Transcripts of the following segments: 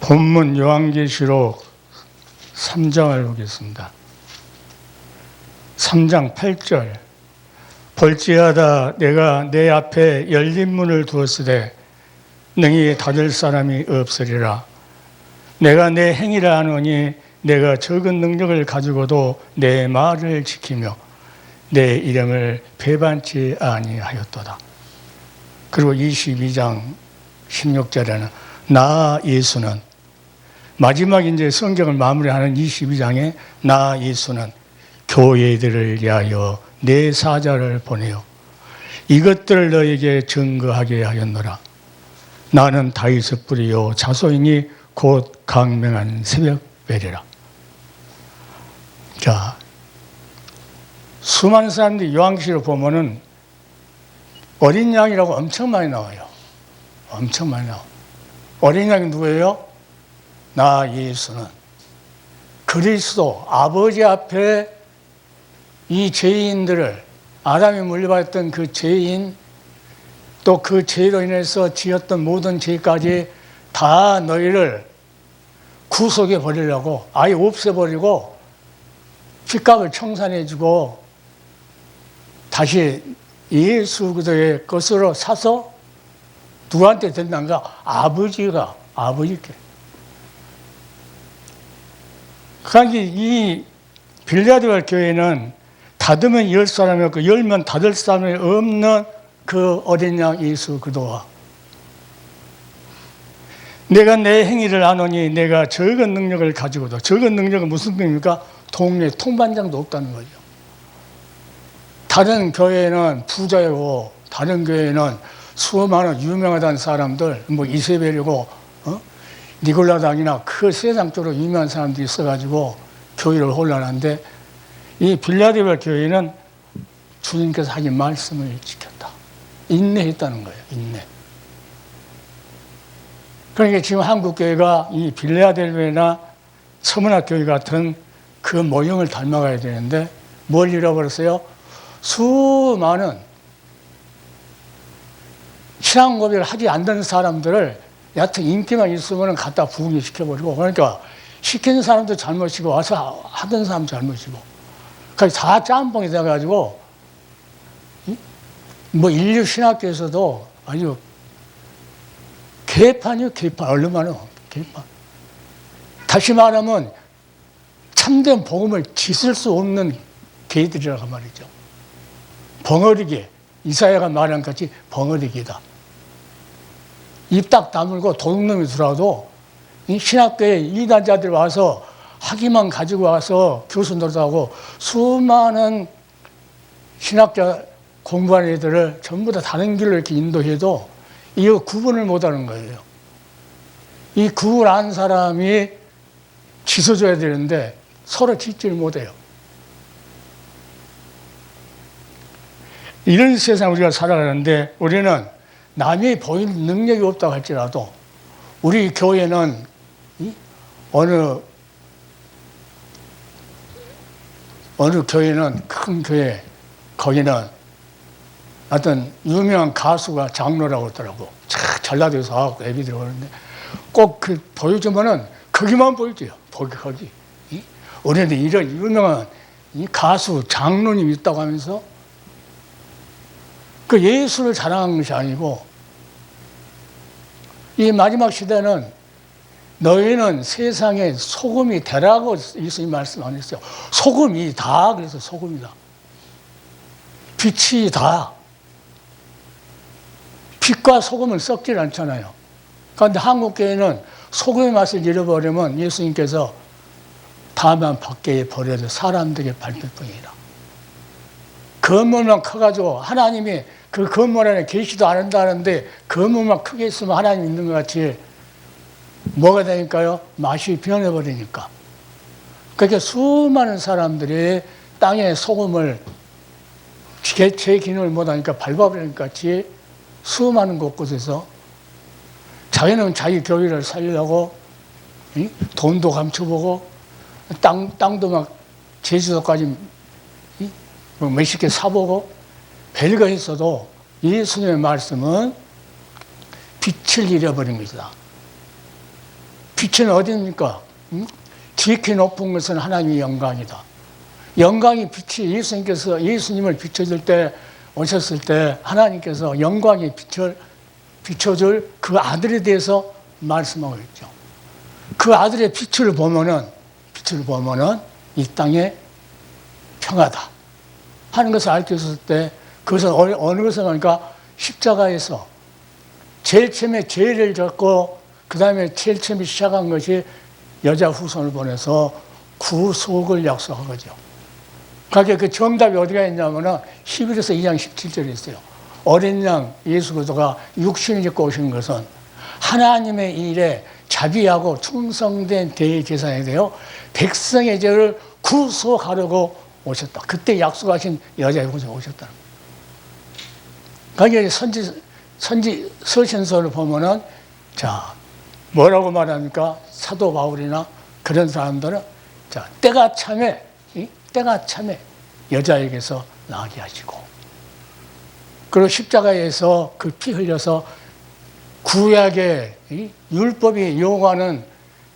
본문 요한계시록 3장을 보겠습니다. 3장 8절. 볼지어다 내가 내 앞에 열린 문을 두었으되 능히 닫을 사람이 없으리라. 내가 내 행위라 하노니 내가 적은 능력을 가지고도 내 말을 지키며 내 이름을 배반치 아니하였도다. 그리고 22장 16절에는 나 예수는, 마지막 이제 성경을 마무리하는 22장에 나 예수는 교회들을 위하여 내 사자를 보내어 이것들을 너에게 증거하게 하였노라. 나는 다윗의 뿌리요 자손이니 곧 강명한 새벽별이라. 자, 수많은 사람들이 요한계시록 보면은 어린 양이라고 엄청 많이 나와요. 엄청 많이 나와. 어린 양이 누구예요? 나 예수는 그리스도 아버지 앞에 이 죄인들을, 아담이 물려받았던 그 죄인, 또 그 죄로 인해서 지었던 모든 죄까지 다 너희를 구속해 버리려고, 아예 없애버리고 핏값을 청산해주고 다시 예수 그리스도의 것으로 사서 누구한테 된다는가? 아버지께. 그러니까 이 빌라델피아 교회는 닫으면 열 사람이 없고 열면 닫을 사람이 없는 그 어린 양 예수 그리스도와 내가 내 행위를 아노니 내가 적은 능력을 가지고도, 적은 능력은 무슨 능력입니까? 동네 통반장도 없다는 거죠. 다른 교회는 부자이고 다른 교회는 수많은 유명하다는 사람들, 뭐 이세벨이고 니골라당이나 그 세상적으로 유명한 사람들이 있어가지고 교회를 혼란한데, 이 빌라델피아 교회는 주님께서 하신 말씀을 지켰다. 인내했다는 거예요. 인내. 그러니까 지금 한국 교회가 이 빌라델피아나 서문화 교회 같은 그 모형을 닮아가야 되는데 뭘 잃어버렸어요? 수많은 신앙 고백을 하지 않는 사람들을 여하튼 인기만 있으면 갖다 부흥이 시켜버리고, 그러니까 시키는 사람도 잘못이고 와서 하던 사람 잘못이고, 그러니까 다 짬뽕이 돼가지고 뭐 인류 신학계에서도 아주 개판이요, 개판. 얼마나 개판. 다시 말하면 참된 복음을 짖을 수 없는 개들이라고 말이죠. 벙어리개. 이사야가 말한 같이 벙어리개다. 입 딱 다물고 도둑놈이 들어와도 이 신학교에 이단자들이 와서 학위만 가지고 와서 교수 노릇하고 수많은 신학자 공부하는 애들을 전부 다 다른 길로 이렇게 인도해도 이거 구분을 못하는 거예요. 이 구분 안 사람이 짖어줘야 되는데 서로 짖지를 못해요. 이런 세상 우리가 살아가는데, 우리는 남이 보일 능력이 없다고 할지라도 우리 교회는 어느 교회는 큰 교회, 거기는 어떤 유명한 가수가 장로라고 하더라고. 전라도에서 와갖고 애기들이 오는데 꼭 그 보여주면은 거기만 보여줘요. 거기. 우리는 이런 유명한 이 가수 장로님이 있다고 하면서 그 예수를 자랑하는 것이 아니고, 이 마지막 시대는 너희는 세상에 소금이 되라고 예수님 말씀 안 했어요. 소금이 다, 그래서 소금이다. 빛이 다. 빛과 소금은 썩질 않잖아요. 그런데 한국교회는 소금의 맛을 잃어버리면 예수님께서 다만 밖에 버려도 사람들에게 밟힐 뿐이라. 건물만 커가지고 하나님이 그 건물 안에 계시도 않는다는데 건물만 크게 있으면 하나님 있는 것 같이 뭐가 되니까요? 맛이 변해버리니까. 그러니까 수많은 사람들이 땅에 소금을 제 기능을 못하니까 밟아버리는 것 같이 수많은 곳곳에서 자기는 자기 교회를 살리려고 돈도 감춰보고 땅도 막 제주도까지 몇십 개 사보고 별거 했어도 예수님의 말씀은 빛을 잃어버린 것이다. 빛은 어디입니까? 지극히 높은 것은 하나님의 영광이다. 영광이 빛이 예수님을 비춰줄 때, 오셨을 때 하나님께서 영광의 빛을 비춰줄 그 아들에 대해서 말씀하고 있죠. 그 아들의 빛을 보면은 이 땅에 평화다 하는 것을 알 수 있었을 때, 그것은 어느 것을 하니까 십자가에서 제일 처음에 죄를 졌고 그 다음에 제일 처음에 시작한 것이 여자 후손을 보내서 구속을 약속한 거죠. 그러니까 그 정답이 어디가 있냐면은 히브리서 2장 17절에 있어요. 어린 양 예수 그리스도가 육신을 입고 오신 것은 하나님의 일에 자비하고 충성된 대제사장이 되어 백성의 죄를 구속하려고 오셨다. 그때 약속하신 여자의 후손이 오셨다. 그러니까 선지 서신서를 보면은 자 뭐라고 말합니까? 사도 바울이나 그런 사람들은 자 때가 참에 여자에게서 나게 하시고, 그리고 십자가에서 그 피 흘려서 구약의 율법이 요구하는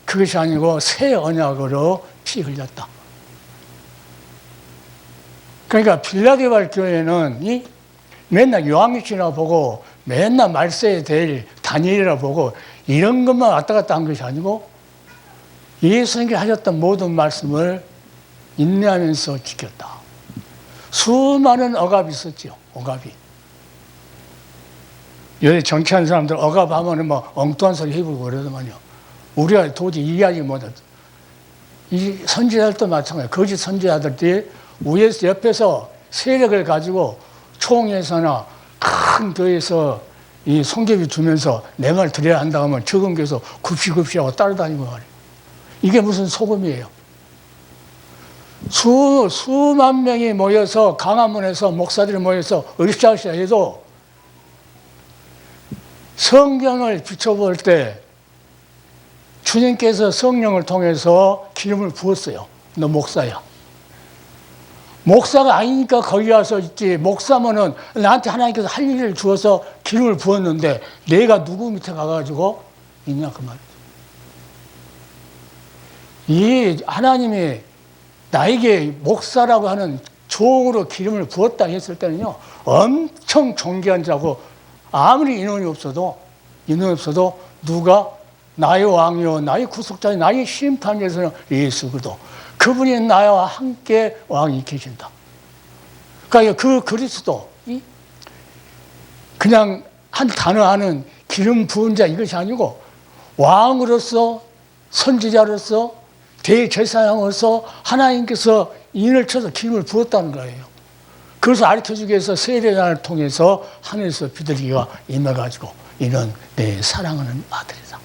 그것이 아니고 새 언약으로 피 흘렸다. 그러니까 빌라델피아 교회는 맨날 요한계시나 보고 맨날 말세에 될 다니엘이라 보고 이런 것만 왔다 갔다 한 것이 아니고 예수님께 하셨던 모든 말씀을 인내하면서 지켰다. 수많은 억압이 있었죠. 억압이. 요새 정치하는 사람들 억압하면 뭐 엉뚱한 소리 해보고 그러더만요. 우리가 도저히 이해하지 못하죠. 이 선지자들도 마찬가지예요. 거짓 선지자들이 위에서 옆에서 세력을 가지고 총회에서나 큰 교회에서 이 송개비 주면서 내 말 들어야 한다고 하면 적은 교회에서 굽시굽시하고 따라다니고 말이에요. 이게 무슨 소금이에요. 수만 명이 모여서 강화문에서 목사들이 모여서 으쌰으쌰 해도 성경을 비춰볼 때 주님께서 성령을 통해서 기름을 부었어요. 너 목사야. 목사가 아니니까 거기 와서 있지. 목사면은 나한테 하나님께서 할 일을 주어서 기름을 부었는데 내가 누구 밑에 가가지고 있냐 그 말이죠. 이 하나님이 나에게 목사라고 하는 종으로 기름을 부었다 했을 때는요, 엄청 존귀한 자고 아무리 인원이 없어도 누가 나의 왕이요 나의 구속자요 나의 심판자에서는 예수 그리스도, 그분이 나와 함께 왕이 계신다. 그러니까 그 그리스도 그냥 한 단어 하는 기름 부은 자 이것이 아니고 왕으로서 선지자로서 대제사장으로서 하나님께서 인을 쳐서 기름을 부었다는 거예요. 그래서 가르쳐주기 위해서 세례자를 통해서 하늘에서 비둘기가 임해가지고 이는 내 사랑하는 아들이다.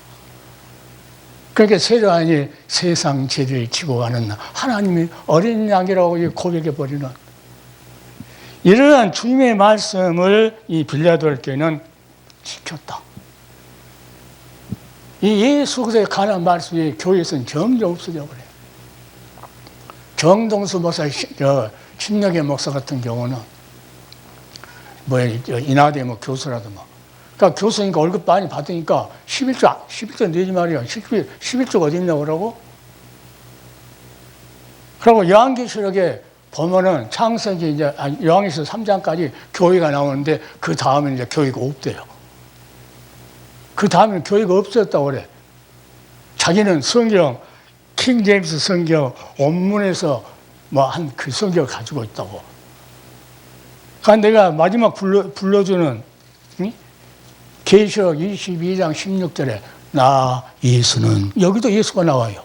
그러니까 세례자니 세상 죄를 지고 가는 하나님이 어린 양이라고 고백해버리는 이러한 주님의 말씀을 이 빌라델피아 교회는 지켰다. 이 예수 그리스도에 관한 말씀이 교회에서는 점점 없어져 버려요. 정동수 목사, 신력의 목사 같은 경우는 인하대 교수라도 그러니까 교수니까 월급 많이 받으니까 11조 내지 말이야. 11조가 어디 있냐고 그러고. 그리고 요한계시록에 보면은 창세기 요한계시록 3장까지 교회가 나오는데 그 다음에 이제 교회가 없대요. 그 다음에는 교회가 없었다고 그래. 자기는 성경, 킹 제임스 성경 원문에서 한 그 성경을 가지고 있다고. 그러니까 내가 마지막 불러주는 계시록 22장 16절에 나 예수는 여기도 예수가 나와요.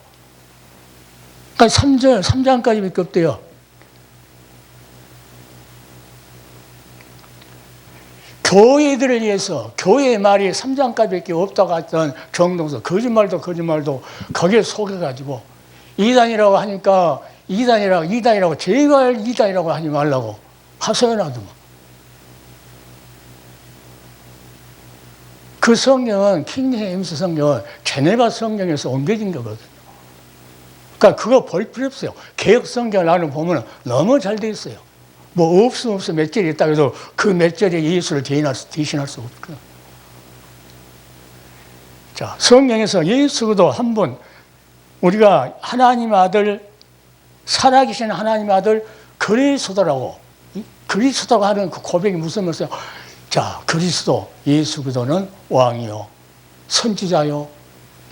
그러니까 3장까지밖에 없대요. 교회들을 위해서 교회의 말이 3장까지밖에 없다고 했던 정동서 거짓말도 거기에 속여가지고 이단이라고 하니까 이단이라고 제발 이단이라고 하지 말라고 하소연하더만. 그 성경은 킹제임스 성경은 제네바 성경에서 옮겨진 거거든요. 그러니까 그거 볼 필요 없어요. 개혁 성경을 나는 보면 너무 잘 돼 있어요. 뭐 없으면 몇 절이 있다고 해서 그 몇 절에 예수를 대신할 수 없거든요. 자, 성경에서 예수도 한 번 우리가 하나님 아들, 살아계신 하나님 아들 그리스도라고, 그리스도가 하는 그 고백이 무슨 말이에요? 자, 그리스도, 예수 그리스도는 왕이요, 선지자요,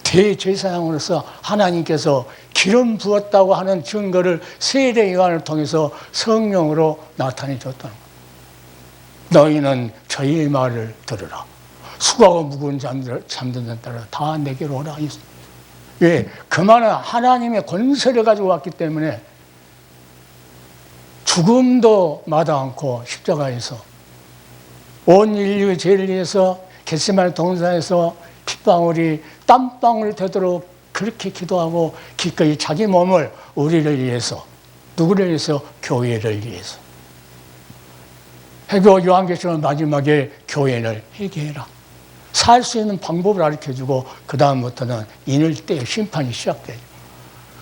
대제사장으로서 하나님께서 기름 부었다고 하는 증거를 세례 요한을 통해서 성령으로 나타내 줬다는 거예요. 너희는 저희의 말을 들으라. 수고하고 무거운 잠든 자를 따라 다 내게로 오라. 왜? 그만한 하나님의 권세를 가지고 왔기 때문에 죽음도 마다 않고 십자가에서 온 인류의 죄를 위해서 겟세마네 동산에서 핏방울이 땀방울 되도록 그렇게 기도하고 기꺼이 자기 몸을 우리를 위해서, 누구를 위해서? 교회를 위해서. 해교 요한계시록 마지막에 교회를 회개해라. 살 수 있는 방법을 가르쳐주고 그 다음부터는 인을 때 심판이 시작돼요.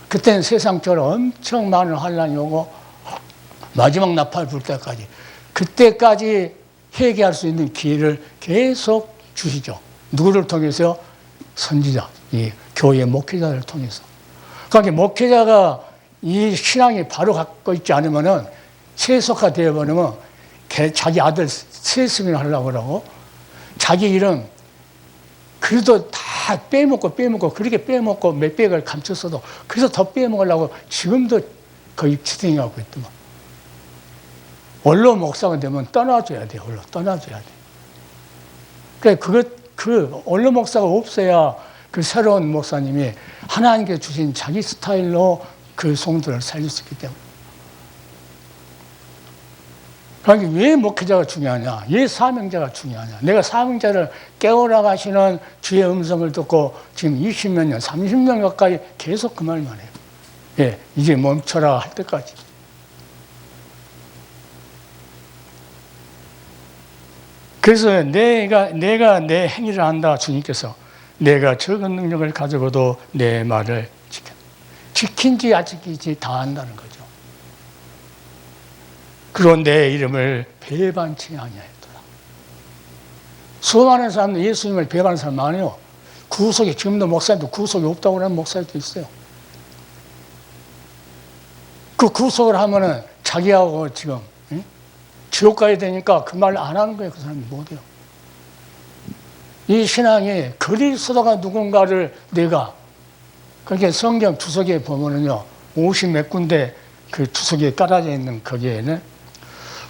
그때는 세상처럼 엄청 많은 환란이 오고 마지막 나팔 불 때까지, 그때까지 회개할 수 있는 기회를 계속 주시죠. 누구를 통해서? 선지자, 이 교회 목회자를 통해서. 그러니까 목회자가 이 신앙이 바로 갖고 있지 않으면은 세속화 되어버리면 자기 아들 세습이나 하려고 그러고 자기 이름 그래도 다 빼먹고 그렇게 빼먹고 몇 백을 감췄어도 그래서 더 빼먹으려고 지금도 거의 지탱하고 있더만. 원로 목사가 되면 떠나줘야 돼. 원로 떠나줘야 돼. 그래 그 원로 목사가 없어야 그 새로운 목사님이 하나님께 주신 자기 스타일로 그 성도를 살릴 수 있기 때문에. 그러니까 왜 목회자가 중요하냐? 왜 사명자가 중요하냐? 내가 사명자를 깨우라 가시는 주의 음성을 듣고 지금 20몇 년, 30년 가까이 계속 그 말만 해요. 예, 이제 멈춰라 할 때까지. 그래서 내가 내 행위를 한다, 주님께서. 내가 적은 능력을 가지고도 내 말을 지킨지 안 지킨지 다 안다는 거죠. 그리고 내 이름을 배반치 아니하였더라. 수많은 사람들 예수님을 배반하는 사람 많아요. 구속에, 지금도 목사님도 구속이 없다고 하는 목사님도 있어요. 그 구속을 하면은 자기하고 지금 지옥 가야 되니까 그 말 안 하는 거예요. 그 사람이 못해요. 이 신앙이 그리스도가 누군가를 내가, 그렇게 성경 주석에 보면은요, 50 몇 군데 그 주석에 깔아져 있는 거기에는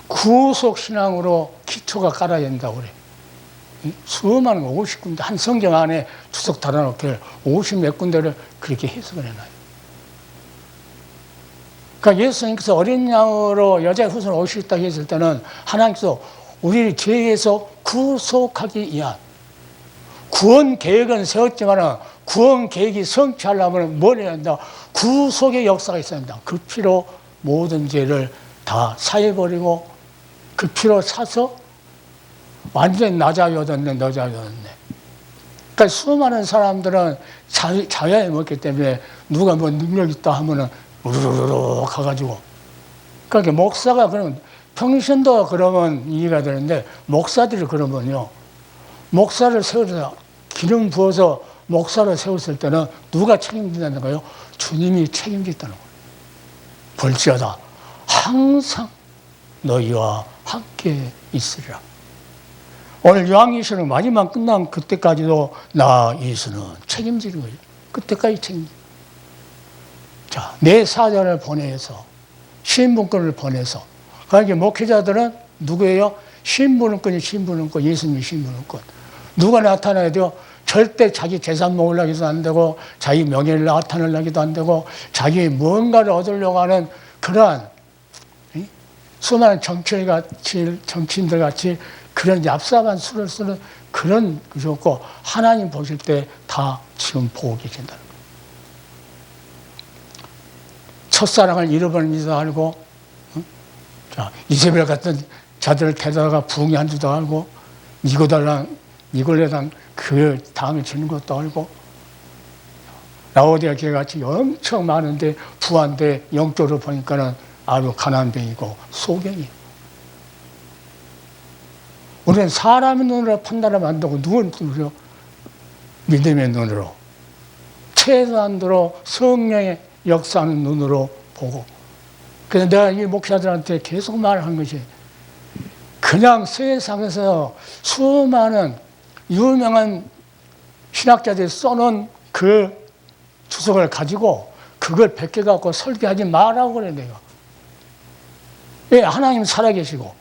구속 신앙으로 기초가 깔아져 있다고 그래. 수많은 50군데, 한 성경 안에 주석 달아놓게 50 몇 군데를 그렇게 해석을 해놔요. 그러니까 예수님께서 어린 양으로 여자의 후손을 오시겠다고 했을 때는 하나님께서 우리를 죄에서 구속하기 위한 구원 계획은 세웠지만 구원 계획이 성취하려면 뭘 해야 한다? 구속의 역사가 있어야 한다. 그 피로 모든 죄를 다 사해버리고 그 피로 사서 완전히 나 자유 얻었네, 너 자유 얻었네. 그러니까 수많은 사람들은 자유에 먹기 때문에 누가 뭐 능력 있다 하면은 우르르르 가가지고. 그러니까 목사가 그러면, 평신도 그러면 이해가 되는데, 목사들이 그러면요, 목사를 세워서 기름 부어서 목사를 세웠을 때는 누가 책임진다는 거예요? 주님이 책임졌다는 거예요. 볼지어다 항상 너희와 함께 있으리라. 오늘 요한계시록 마지막 끝난 그때까지도 나 예수는 책임지는 거예요. 그때까지 책임져. 자, 내 사자를 보내서, 신분권을 보내서. 그러니까 목회자들은 누구예요? 신분권이 신분권, 예수님이 신분권. 누가 나타나야 돼요? 절대 자기 재산 모으려고 해서 안 되고, 자기 명예를 나타내려고도 안 되고, 자기 무언가를 얻으려고 하는 그러한 수많은 정치인들 같이 그런 얍삽한 수를 쓰는 그런 것이 없고, 하나님 보실 때 다 지금 보고 계신다는 거예요. 첫사랑을 잃어버린 이도 알고, 자, 이세벨 같은 자들을 데려다가 부흥이 한 줄도 알고, 니골레당 그 다음에 지는 것도 알고, 라오디아 교회 같이 엄청 많은데 부한데 영적으로 보니까는 아주 가난뱅이고 소경이에요. 우리는 사람의 눈으로 판단하면 안 되고 누구를 눈으로? 믿음의 눈으로, 최소한도로 성령의 역사하는 눈으로 보고. 그래서 내가 이 목사들한테 계속 말한 것이, 그냥 세상에서 수많은 유명한 신학자들이 써놓은 그 주석을 가지고 그걸 베껴갖고 설교하지 말라고 그래, 내가. 예, 하나님 살아계시고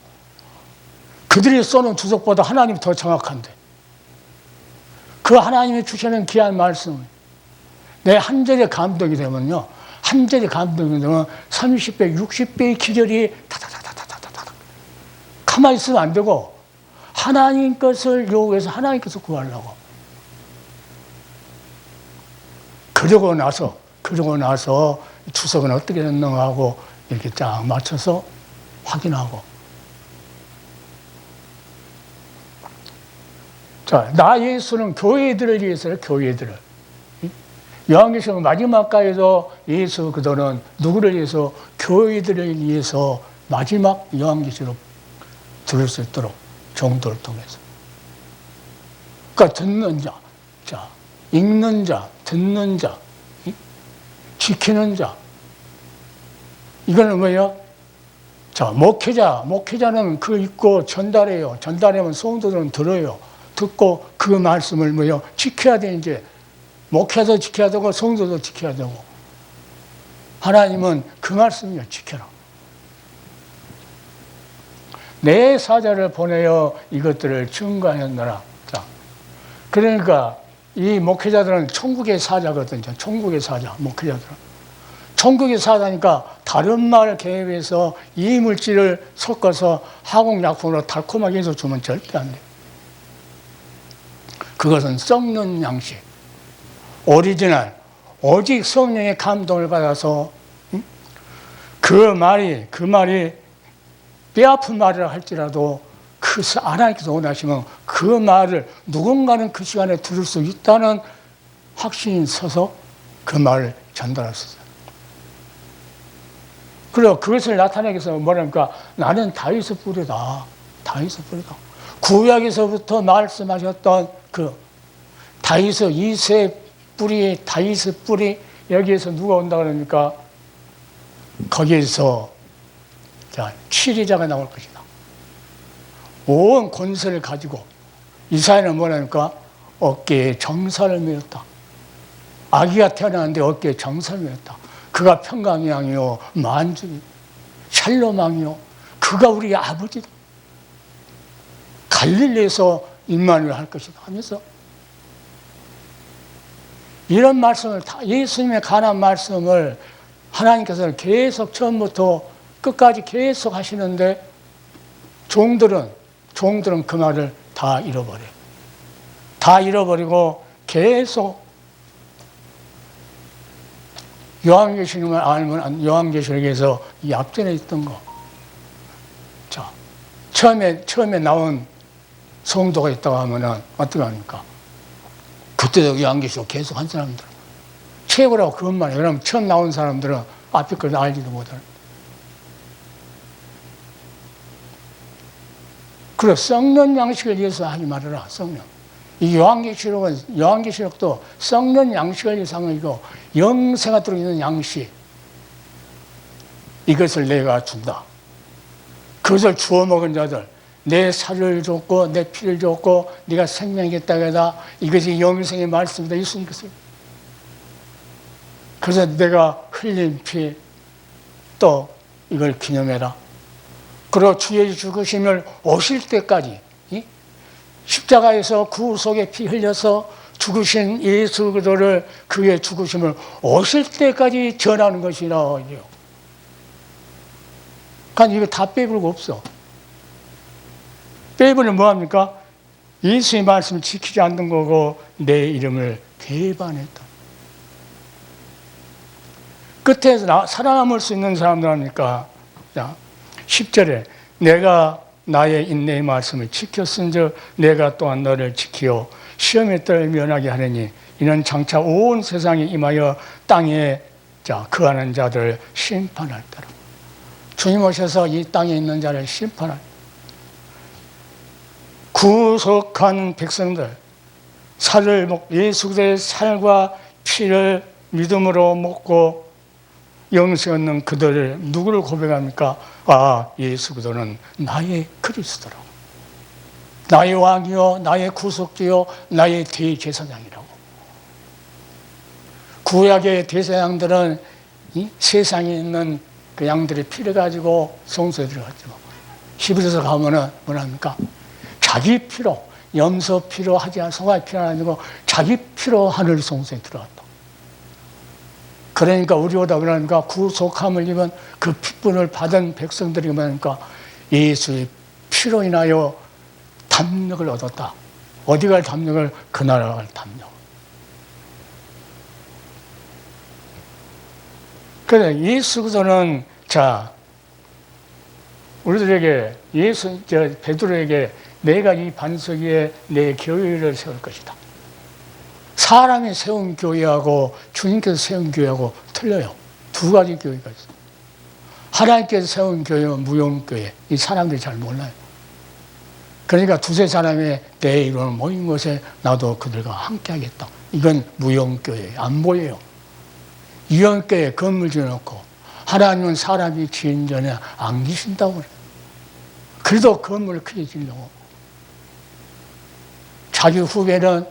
그들이 써놓은 주석보다 하나님이 더 정확한데, 그 하나님이 주시는 귀한 말씀, 내 한 절에 감동이 되면요, 한 절에 감동이 되면 30배, 60배의 기절이 다다다다다다다. 가만히 있으면 안 되고 하나님 것을 요구해서 하나님 것을 구하려고. 그러고 나서 주석은 어떻게 됐는가 하고 이렇게 쫙 맞춰서 확인하고. 자, 나 예수는 교회들을 위해서요, 교회들을. 요한계시록 마지막까지도 예수 그들은 누구를 위해서? 교회들을 위해서 마지막 요한계시록 들을 수 있도록 정도를 통해서. 그러니까 듣는 자, 자, 읽는 자, 듣는 자, 지키는 자. 이거는 뭐예요? 자, 목회자는 그 읽고 전달해요. 전달하면 성도들은 들어요. 듣고 그 말씀을 뭐예요? 지켜야 돼, 이제. 목회자도 지켜야 되고 성도도 지켜야 되고. 하나님은 그 말씀이요, 지켜라. 내 사자를 보내어 이것들을 증거하였노라. 자, 그러니까 이 목회자들은 천국의 사자거든요. 천국의 사자, 목회자들은. 천국의 사자니까 다른 말 개입해서 이물질을 섞어서 화공약품으로 달콤하게 해서 주면 절대 안 돼요. 그것은 썩는 양식, 오리지널, 오직 성령의 감동을 받아서 그 말이 뼈아픈 말이라 할지라도 그 하나님께서 원하시면 그 말을 누군가는 그 시간에 들을 수 있다는 확신이 있어서 그 말을 전달했어요. 그리고 그것을 나타내기 위해서 뭐랄까, 나는 다윗의 뿌리다. 다윗의 뿌리다. 구약에서부터 말씀하셨던 그 다윗의 이세 뿌리, 다윗의 뿌리, 여기에서 누가 온다 그러니까 거기에서 치리자가 나올 것이다. 온 권세를 가지고 이스라엘은 뭐라니까 어깨에 정사를 메었다. 아기가 태어났는데 어깨에 정사를 메었다. 그가 평강의 왕이요 만주이 샬롬 왕이요 그가 우리 아버지다. 갈릴리에서 임마누엘 할 것이다 하면서 이런 말씀을 다 예수님에 관한 말씀을 하나님께서는 계속 처음부터 끝까지 계속 하시는데 종들은 그 말을 다 잃어버려요. 다 잃어버리고 계속 요한계시록을 알면 요한계시록에서 이 앞전에 있던 거. 자, 처음에 나온 성도가 있다고 하면은 어떻게 합니까? 그때도 요한계시록 계속 한 사람들. 최고라고 그것만 해요. 왜냐하면 처음 나온 사람들은 앞에 걸 알지도 못하는. 그래, 썩는 양식을 위해서 하지 말아라, 썩는. 이 요한계시록도 썩는 양식을 위해서 한 거고, 영생가 들어있는 양식. 이것을 내가 준다. 그것을 주워 먹은 자들, 내 살을 줬고, 내 피를 줬고, 네가 생명이겠다 해다. 이것이 영생의 말씀이다. 예수님께서. 그래서 내가 흘린 피, 또 이걸 기념해라. 그리고 주의 죽으심을 오실 때까지 십자가에서 구속의 피 흘려서 죽으신 예수 그리스도를 그의 죽으심을 오실 때까지 전하는 것이라. 그러니까 이거 다 빼버리고 없어. 빼버리면 뭐합니까? 예수의 말씀을 지키지 않는 거고 내 이름을 배반했다. 끝에 살아남을 수 있는 사람들 합니까? 10절에 내가 나의 인내의 말씀을 지켰은즉 내가 또한 너를 지키어 시험에 떨 면하게 하느니 이는 장차 온 세상에 임하여 땅에 거하는 자들을 심판할 때라. 주님 오셔서 이 땅에 있는 자를 심판할. 구속한 백성들, 예수 그리스도의 살과 피를 믿음으로 먹고 영생 얻는 그들 누구를 고백합니까? 아, 예수 그리스도는 나의 그리스도라고, 나의 왕이요 나의 구속주요 나의 대제사장이라고. 구약의 대제사장들은 이 세상에 있는 그 양들의 피를 가지고 성소에 들어갔죠. 히브리서 가면은 뭐랍니까? 자기 피로, 염소 피로 하지 않고 소가 피로 아니고 자기 피로 하늘 성소에 들어갔다. 그러니까 우리보다 뭐랍니까? 구속함을 입은 그 핏분을 받은 백성들이 뭐랍니까? 예수의 피로 인하여 담력을 얻었다. 어디 갈 담력을? 그 나라 갈 담력. 그래, 예수 그리스도는 자, 우리들에게 베드로에게 내가 이 반석 위에 내 교회를 세울 것이다. 사람이 세운 교회하고 주님께서 세운 교회하고 틀려요. 두 가지 교회가 있어요. 하나님께서 세운 교회는 무용교회. 이 사람들이 잘 몰라요. 그러니까 두세 사람의 내 이름으로 모인 곳에 나도 그들과 함께 하겠다. 이건 무용교회. 안 보여요. 유형교회 건물 지어놓고 하나님은 사람이 지은 전에 안 계신다고 그래요. 그래도 건물을 크게 지으려고. 자기 후배는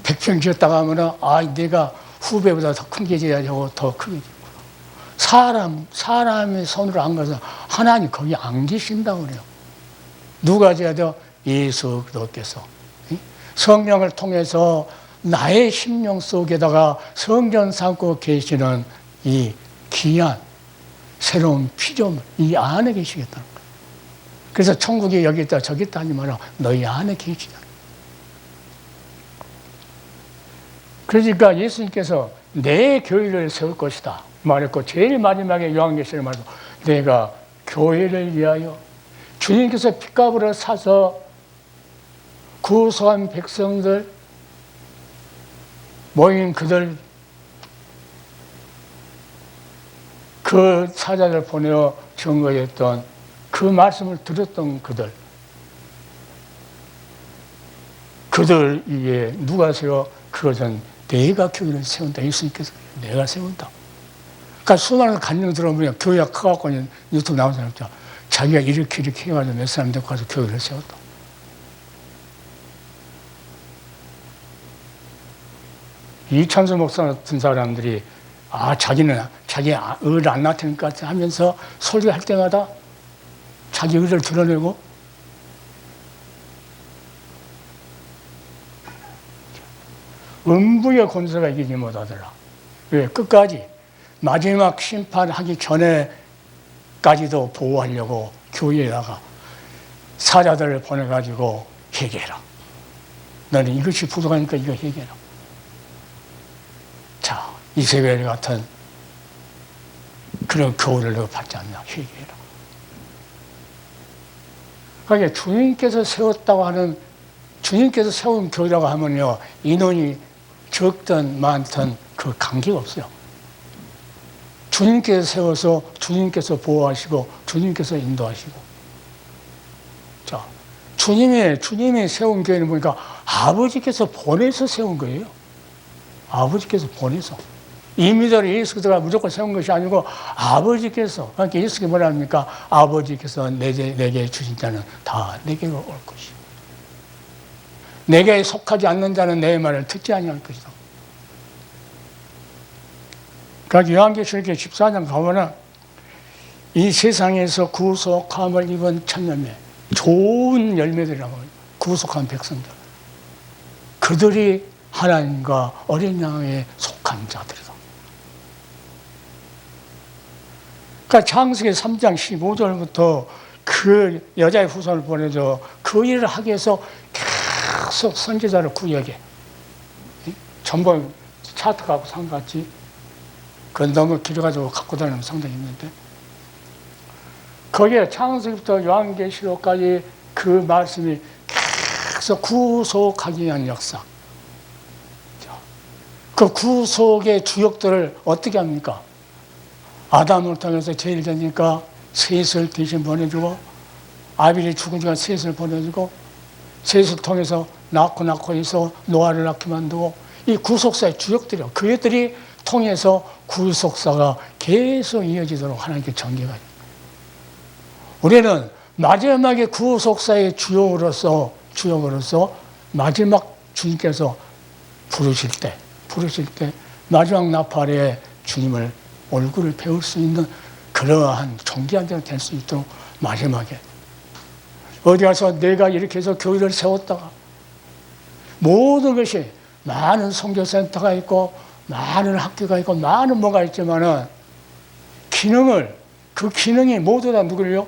100평 지었다가 하면은 아, 내가 후배보다 더 큰 게 지어야지 하고 더 크게 지고. 사람의 손으로 안 가서 하나님 거기 안 계신다고 그래요. 누가 지어야 돼요? 예수 그리스도께서. 성령을 통해서 나의 심령 속에다가 성전 삼고 계시는 이 귀한 새로운 피조물, 이 안에 계시겠다는 거예요. 그래서 천국이 여기 있다 저기 있다 하지 마라. 너희 안에 계시다. 그러니까 예수님께서 내 교회를 세울 것이다 말했고, 제일 마지막에 요한계시록에 말해서 내가 교회를 위하여 주님께서 핏값으로 사서 구속한 백성들 모인 그들, 그 사자들 보내어 증거했던 그 말씀을 들었던 그들 위에 누가 세워? 그것은 내가 교회를 세운다. 예수님께서 내가 세운다. 그러니까 수많은 간증 들어보면 교회가 커갖고 유튜브 나온 사람 있죠. 자기가 이렇게 해가지고 몇 사람 데리고 가서 교회를 세웠다. 이찬수 목사 같은 사람들이 자기는 자기 의를 안 나타낼 것 같아 하면서 설교할 때마다 자기 의를 드러내고, 음부의 권세가 이기지 못하더라. 왜? 끝까지 마지막 심판하기 전에까지도 보호하려고 교회에다가 사자들을 보내가지고 회개해라. 너는 이것이 부족하니까 이거 회개해라. 자, 이세벨 같은 그런 교훈을 너 받지 않냐. 회개해라. 그러니까 주님께서 세웠다고 하는, 주님께서 세운 교회라고 하면요, 인원이 적든 많든 그 관계가 없어요. 주님께서 세워서 주님께서 보호하시고 주님께서 인도하시고. 자, 주님이 세운 교회는 보니까 아버지께서 보내서 세운 거예요. 아버지께서 보내서. 이미대로 예수 그리스도가 무조건 세운 것이 아니고 아버지께서, 그러니까 예수님이 뭐라 합니까? 아버지께서 내게 주신 자는 다 내게로 올 것이요. 내게 속하지 않는 자는 내 말을 듣지 아니할 것이다. 그러니까 요한계시록 14장 가면은 이 세상에서 구속함을 입은 천년매, 좋은 열매들이라고 해요. 구속한 백성들. 그들이 하나님과 어린 양에 속한 자들이다. 그러니까 창세기 3장 15절부터 그 여자의 후손을 보내줘 그 일을 하기 위해서 계속 선지자를 구역에 전번 차트 갖고 상같이 그건 너무 길어가지고 갖고 다니는 상당히 있는데, 거기에 창세기부터 요한계시록까지 그 말씀이 계속 구속하기 위한 역사. 그 구속의 주역들을 어떻게 합니까? 아담을 통해서 제일 전이니까 셋을 대신 보내주고, 아벨이 죽으니까 셋을 보내주고, 셋을 통해서 낳고 해서 노아를 낳게 만들고 이 구속사의 주역들이요. 그들이 통해서 구속사가 계속 이어지도록 하나님께 전개가 됩니다. 우리는 마지막에 구속사의 주역으로서 마지막 주님께서 부르실 때 마지막 나팔에 주님을 얼굴을 배울 수 있는 그러한 존귀한 자가 될 수 있도록 마지막에 어디 가서 내가 이렇게 해서 교회를 세웠다가 모든 것이 많은 선교센터가 있고 많은 학교가 있고 많은 뭐가 있지만은 그 기능이 모두 다 누구를요?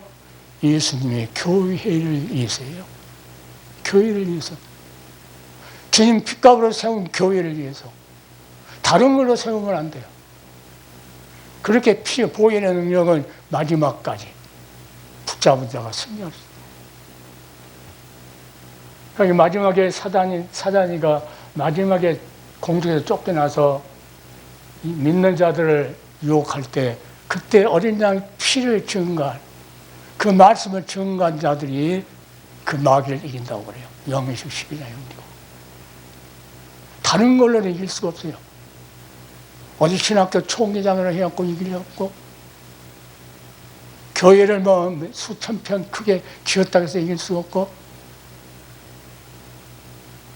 예수님의 교회를 위해서예요. 교회를 위해서. 주님 핏값으로 세운 교회를 위해서. 다른 걸로 세우면 안 돼요. 그렇게 보혈의 능력은 마지막까지 붙잡은 자가 승리할 수 있어요. 그러니까 마지막에 사단이가 마지막에 공중에서 쫓겨나서 믿는 자들을 유혹할 때 그때 어린 양 피를 증거한 그 말씀을 증거한 자들이 그 마귀를 이긴다고 그래요. 영에서 12장에 옮기고. 다른 걸로는 이길 수가 없어요. 어디 신학교 총회장을 해갖고 이기려고 교회를 뭐 수천 편 크게 지었다고 해서 이길 수가 없고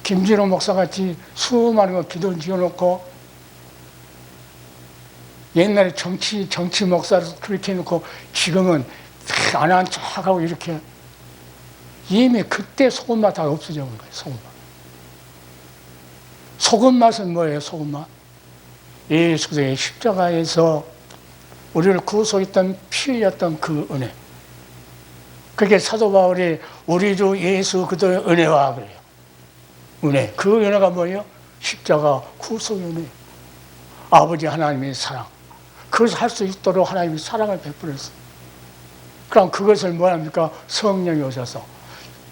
김진호 목사같이 수많은 거 기도 지어놓고 옛날에 정치 목사를 그렇게 해놓고 지금은 안 한 척하고 이렇게 이미 그때 소금맛 다 없어져 온 거예요. 소금맛. 소금맛은 뭐예요? 소금맛. 예수 그리스도의 십자가에서 우리를 구속했던 피 흘렸던 그 은혜. 그게 사도 바울이 우리 주 예수 그리스도의 은혜와 그래요. 은혜. 그 은혜가 뭐예요? 십자가 구속의 은혜. 아버지 하나님의 사랑. 그것을 할 수 있도록 하나님이 사랑을 베풀었어요. 그럼 그것을 뭐합니까? 성령이 오셔서.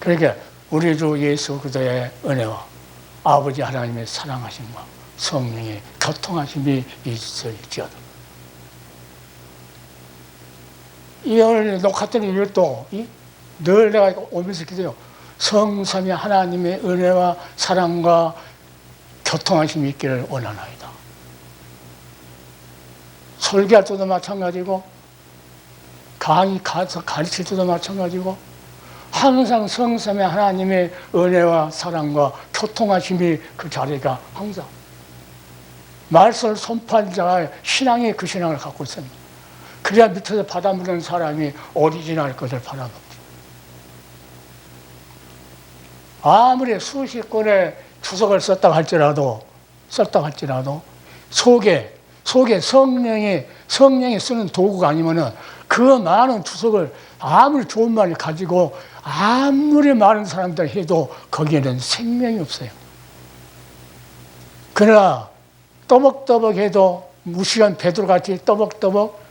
그러니까 우리 주 예수 그리스도의 은혜와 아버지 하나님의 사랑하심과 성령의 교통하심이 있을지어다. 이걸 녹았더니 이것도 늘 내가 오면서 기도해요. 성삼위 하나님의 은혜와 사랑과 교통하심이 있기를 원하나이다. 설교할 때도 마찬가지고 강의 가서 가르칠 때도 마찬가지고 항상 성삼위 하나님의 은혜와 사랑과 교통하심이 그 자리가 항상 말씀을 선포한 자가 신앙이 그 신앙을 갖고 있습니다. 그래야 밑에서 받아먹는 사람이 오리지널 것을 받아먹죠. 아무리 수십 권의 주석을 썼다고 할지라도 속에 성령이 쓰는 도구가 아니면은 그 많은 주석을 아무리 좋은 말을 가지고 아무리 많은 사람들 해도 거기에는 생명이 없어요. 그러나 떠벅떠벅해도 무시한 베드로같이 떠벅떠벅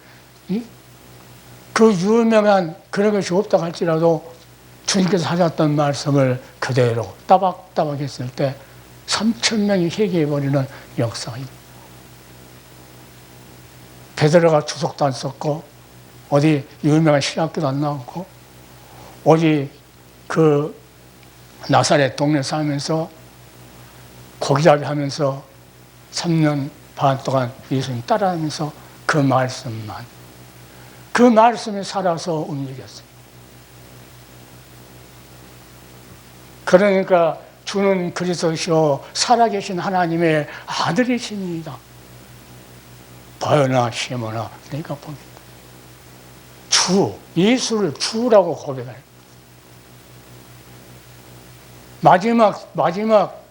그 유명한 그런 것이 없다고 할지라도 주님께서 하셨던 말씀을 그대로 따박따박 했을 때 3,000명이 회개해버리는 역사가 있습니다. 베드로가 주석도 안 썼고 어디 유명한 신학교도 안 나왔고 어디 그 나사렛 동네 살면서 고기잡이 하면서 3년 반 동안 예수님 따라하면서 그 말씀에 살아서 움직였어요. 그러니까 주는 그리스도시요 살아계신 하나님의 아들이십니다. 바요나 시모나 내가 봅니다. 예수를 주라고 고백해요. 마지막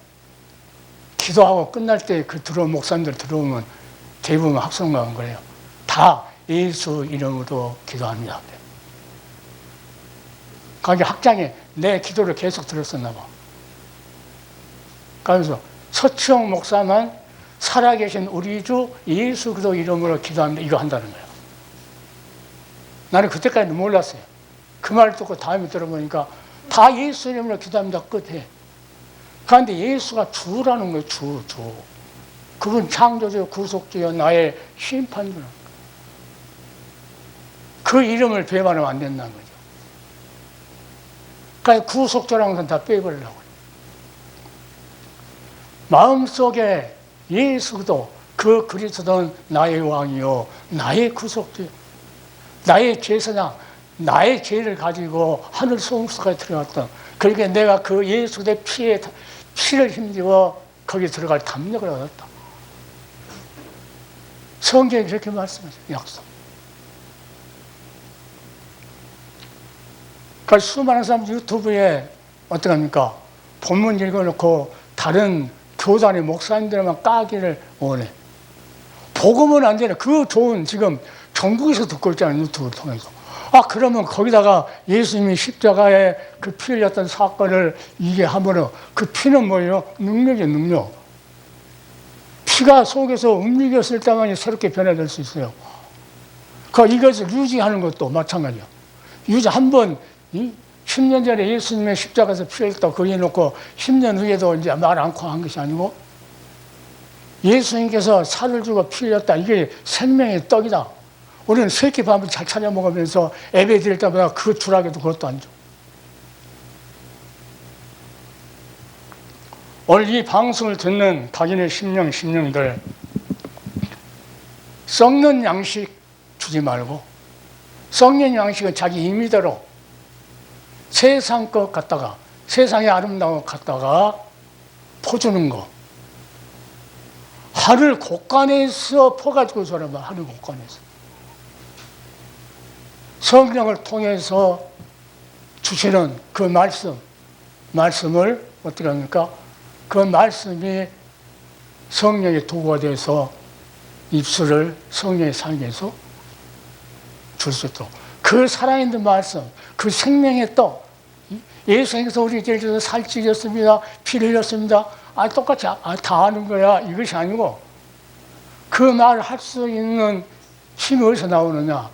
기도하고 끝날 때 그 목사님들 들어오면 대부분 학생가 온 거예요. 다 예수 이름으로 기도합니다. 거기 학장이 내 기도를 계속 들었었나 봐. 그래서 서치영 목사만 살아계신 우리 주 예수 그리스도 이름으로 기도합니다. 이거 한다는 거예요. 나는 그때까지는 몰랐어요. 그 말을 듣고 다음에 들어보니까 다 예수 이름으로 기도합니다. 끝에. 그런데 예수가 주라는 거예요. 주. 그분 창조주요 구속주요 나의 심판주라. 그 이름을 배반하면 안 된다는 거죠. 그러니까 구속주라는 것은 다 빼버리려고 해요. 마음속에 예수도 그 그리스도는 나의 왕이요 나의 구속주, 나의 제사장, 나의 죄를 가지고 하늘 소속까지 들어갔던, 그러니까 내가 그 예수의 피를 힘입어 거기 들어갈 담력을 얻었다. 성경이 그렇게 말씀하셔요. 약속. 그러니까 수많은 사람 유튜브에 어떡합니까? 본문 읽어놓고 다른 교단의 목사님들만 까기를 원해. 복음은 안 되네. 그 좋은, 지금 전국에서 듣고 있잖아요. 유튜브를 통해서. 아, 그러면 거기다가 예수님이 십자가에 그 피 흘렸던 사건을 이게 하면은 그 피는 뭐예요? 능력이에요, 능력. 피가 속에서 움직였을 때만이 새롭게 변화될 수 있어요. 이것을 유지하는 것도 마찬가지야. 한번 10년 전에 예수님의 십자가에서 피 흘렸다고 거기 해놓고 10년 후에도 이제 말 않고 한 것이 아니고, 예수님께서 살을 주고 피 흘렸다. 이게 생명의 떡이다. 우리는 세끼 밥을 잘 차려 먹으면서 예배 드릴 때마다 그 주락에도 그것도 안 줘. 오늘 이 방송을 듣는 각인의 심령들, 썩는 양식 주지 말고, 썩는 양식은 자기 임의대로 세상 것 갖다가, 세상의 아름다운 것 갖다가 퍼주는 거. 하늘 곳간에서 퍼가지고 저러면 하늘 곳간에서. 성령을 통해서 주시는 그 말씀을 어떻게 합니까? 그 말씀이 성령의 도구가 돼서 입술을 성령의 살게해서 줄 수 있도록. 그 살아있는 말씀, 그 생명의 떡. 예수님께서 우리 죄에서 살찌셨습니다. 피를 흘렸습니다. 똑같이 다 아는 거야. 이것이 아니고, 그 말을 할 수 있는 힘이 어디서 나오느냐?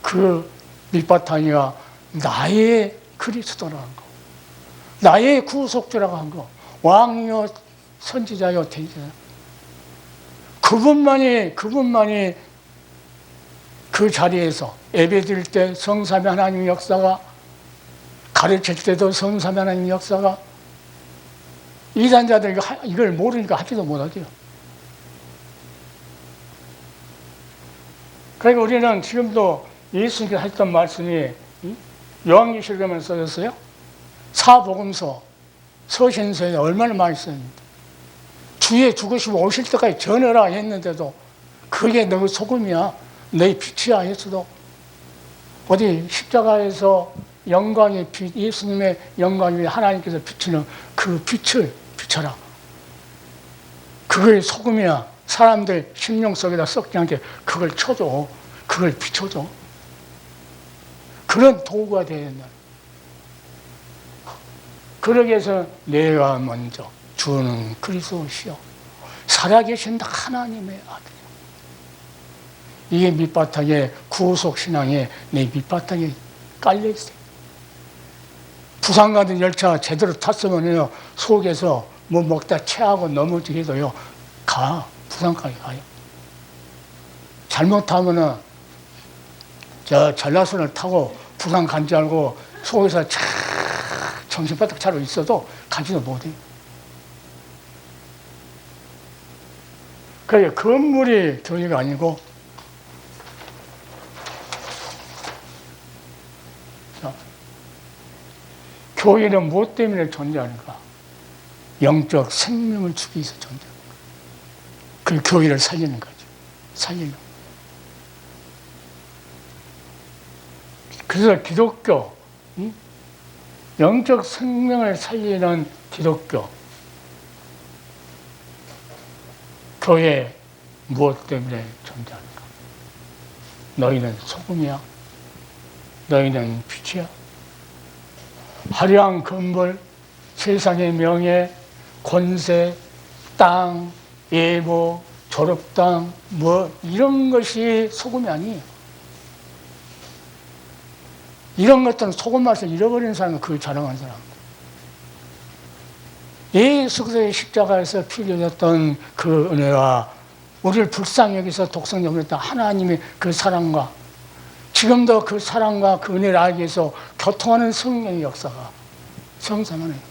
그 밑바탕이가 나의 그리스도라는 거, 나의 구속주라고 한 거, 왕이요 선지자요 대지자. 그분만이 그 자리에서 예배드릴 때 성삼위 하나님의 역사가, 가르칠 때도 성삼위 하나님의 역사가, 이단자들 이걸 모르니까 하지도 못하죠. 그러니까 우리는 지금도 예수님께서 했던 말씀이 요한계시록에만 써졌어요. 사복음서, 서신서에 얼마나 많이 써있는데, 주의 죽으시고 오실 때까지 전해라 했는데도 그게 너 소금이야, 너희 빛이야 했어도, 어디 십자가에서 영광의 빛, 예수님의 영광이 하나님께서 비치는 그 빛을 비춰라. 그게 소금이야. 사람들 심령 속에다 썩지 않게 그걸 쳐줘. 그걸 비춰줘. 그런 도구가 되어야 된다. 그러기 위해서 내가 먼저 주는 그리스도시요 살아계신 하나님의 아들이요. 이게 밑바탕에, 구속신앙에 내 밑바탕에 깔려있어요. 부산 가는 열차 제대로 탔으면요, 속에서 뭐 먹다 체하고 넘어지게도요, 부산까지 가요. 잘못하면은 저 전라선을 타고 부산 간 줄 알고 속에서 정신바짝 차려 있어도 가지도 못해요. 그게 건물이 교회가 아니고, 교회는 무엇 때문에 존재하는가? 영적 생명을 주기 위해서 존재하는 거예요. 그 교회를 살리는 거죠. 살리는 거예요. 그래서 기독교, 영적 생명을 살리는 기독교, 교회 무엇 때문에 존재하는가? 너희는 소금이야. 너희는 빛이야. 화려한 건물, 세상의 명예, 권세, 땅, 예보, 졸업당, 이런 것이 소금이 아니에요. 이런 것들은 소금 맛을 잃어버리는 사람은 그걸 자랑하는 사람. 예수 그리스도의 십자가에서 피 흘렸던 그 은혜와 우리를 불쌍히 여기서 독생자 보냈던 하나님의 그 사랑과, 지금도 그 사랑과 그 은혜를 알기 위해서 교통하는 성령의 역사가, 성삼하는 역사.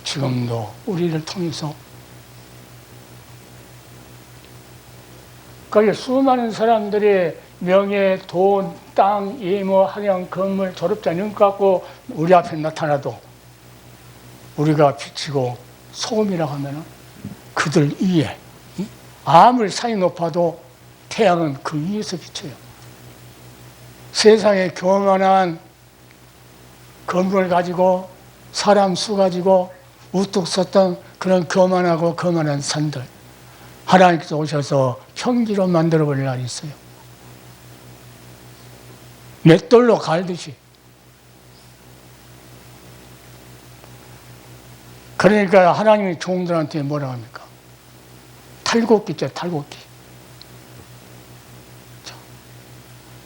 지금도 우리를 통해서 거기 수많은 사람들의 명예, 돈, 땅, 예모, 학양, 건물, 졸업장 이런 거 갖고 우리 앞에 나타나도 우리가 비치고 소금이라고 하면 그들 위에 아무리 산이 높아도 태양은 그 위에서 비쳐요. 세상에 교만한 건물을 가지고 사람 수 가지고 우뚝 섰던 그런 교만하고 거만한 산들 하나님께서 오셔서 평지로 만들어버릴 날이 있어요. 맷돌로 갈듯이. 그러니까 하나님이 종들한테 뭐라 합니까? 탈곡기 있죠, 탈곡기.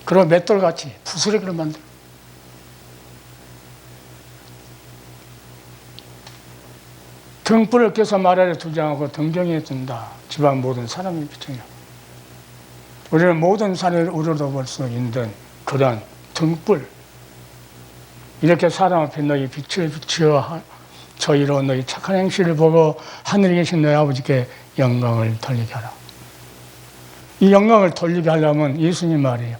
그런 맷돌같이 부스러기로 만들어. 등불을 껴서 말 아래 두지 않고 등경에 둔다. 집안 모든 사람의 비춰요. 우리는 모든 산을 우러러볼 수 있는 그런 등불. 이렇게 사람 앞에 너희 빛을 비추어 저희로 너희 착한 행실을 보고 하늘에 계신 너희 아버지께 영광을 돌리게 하라. 이 영광을 돌리게 하려면 예수님 말이에요.